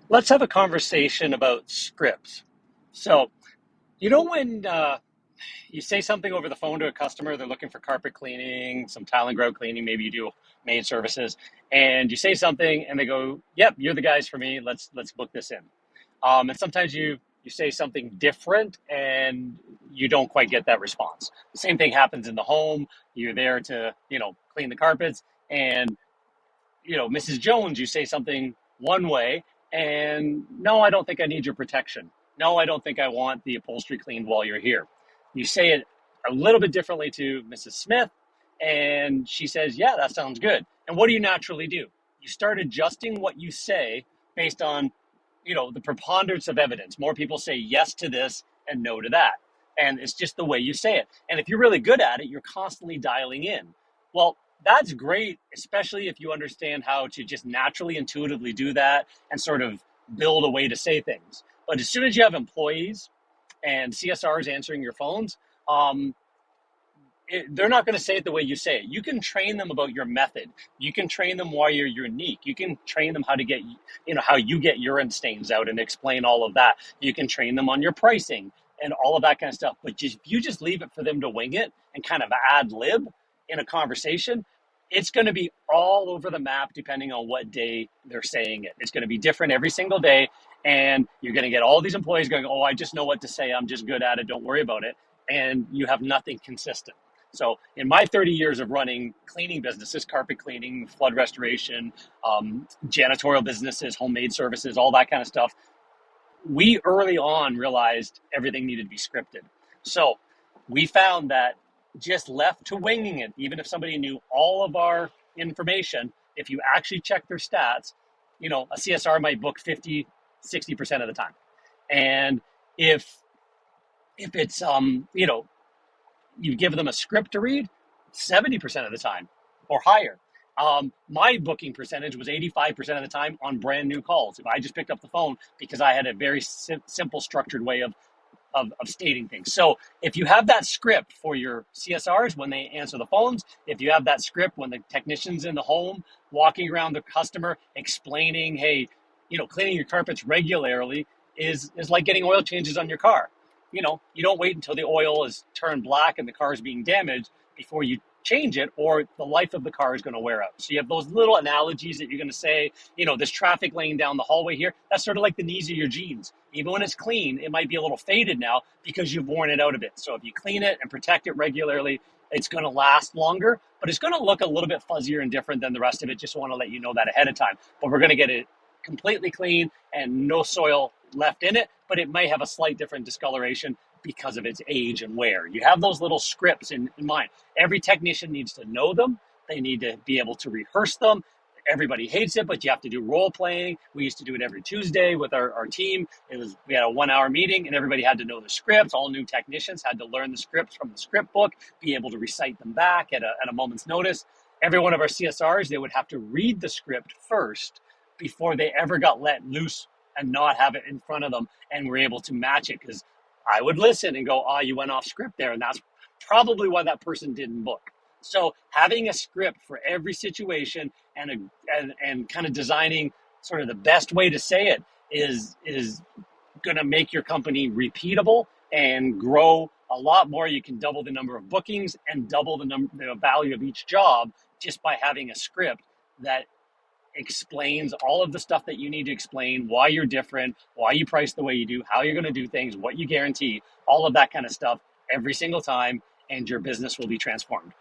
Let's have a conversation about scripts. So, when you say something over the phone to a customer, they're looking for carpet cleaning, some tile and grout cleaning, maybe you do maid services, and you say something and they go, "Yep, you're the guys for me. Let's book this in." And sometimes you say something different and you don't quite get that response. The same thing happens in the home. You're there to clean the carpets, and Mrs. Jones, you say something one way, and no, I don't think I need your protection. No, I don't think I want the upholstery cleaned while you're here. You say it a little bit differently to Mrs. Smith, and she says, yeah, that sounds good. And what do you naturally do? You start adjusting what you say based on, the preponderance of evidence. More people say yes to this and no to that. And it's just the way you say it. And if you're really good at it, you're constantly dialing in. Well, that's great, especially if you understand how to just naturally, intuitively do that and sort of build a way to say things. But as soon as you have employees and CSRs answering your phones, they're not going to say it the way you say it. You can train them about your method. You can train them why you're unique. You can train them how to get, how you get urine stains out and explain all of that. You can train them on your pricing and all of that kind of stuff. But you just leave it for them to wing it and kind of ad lib in a conversation. It's going to be all over the map depending on what day they're saying it. It's going to be different every single day. And you're going to get all these employees going, oh, I just know what to say. I'm just good at it. Don't worry about it. And you have nothing consistent. So in my 30 years of running cleaning businesses, carpet cleaning, flood restoration, janitorial businesses, homemade services, all that kind of stuff, we early on realized everything needed to be scripted. So we found that just left to winging it, even if somebody knew all of our information, if you actually check their stats, a CSR might book 50, 60% of the time. And if it's, you give them a script to read 70% of the time or higher. My booking percentage was 85% of the time on brand new calls. If I just picked up the phone because I had a very simple, structured way of stating things. So if you have that script for your CSRs when they answer the phones, if you have that script when the technician's in the home, walking around the customer, explaining, hey, cleaning your carpets regularly is like getting oil changes on your car. You don't wait until the oil is turned black and the car is being damaged before you change it, or the life of the car is going to wear out. So you have those little analogies that you're going to say, this traffic lane down the hallway here, that's sort of like the knees of your jeans. Even when it's clean, it might be a little faded now because you've worn it out a bit. So if you clean it and protect it regularly, it's going to last longer, but it's going to look a little bit fuzzier and different than the rest of it. Just want to let you know that ahead of time. But we're going to get it completely clean and no soil left in it, but it may have a slight different discoloration because of its age and wear. You have those little scripts in mind. Every technician needs to know them. They need to be able to rehearse them. Everybody hates it, but you have to do role playing. We used to do it every Tuesday with our team. We had a 1 hour meeting and everybody had to know the scripts. All new technicians had to learn the scripts from the script book, be able to recite them back at a moment's notice. Every one of our CSRs, they would have to read the script first before they ever got let loose and not have it in front of them and were able to match it, because I would listen and go, you went off script there. And that's probably why that person didn't book. So having a script for every situation and kind of designing sort of the best way to say it is going to make your company repeatable and grow a lot more. You can double the number of bookings and double the value of each job just by having a script that explains all of the stuff that you need to explain, why you're different, why you price the way you do, how you're going to do things, what you guarantee, all of that kind of stuff every single time, and your business will be transformed.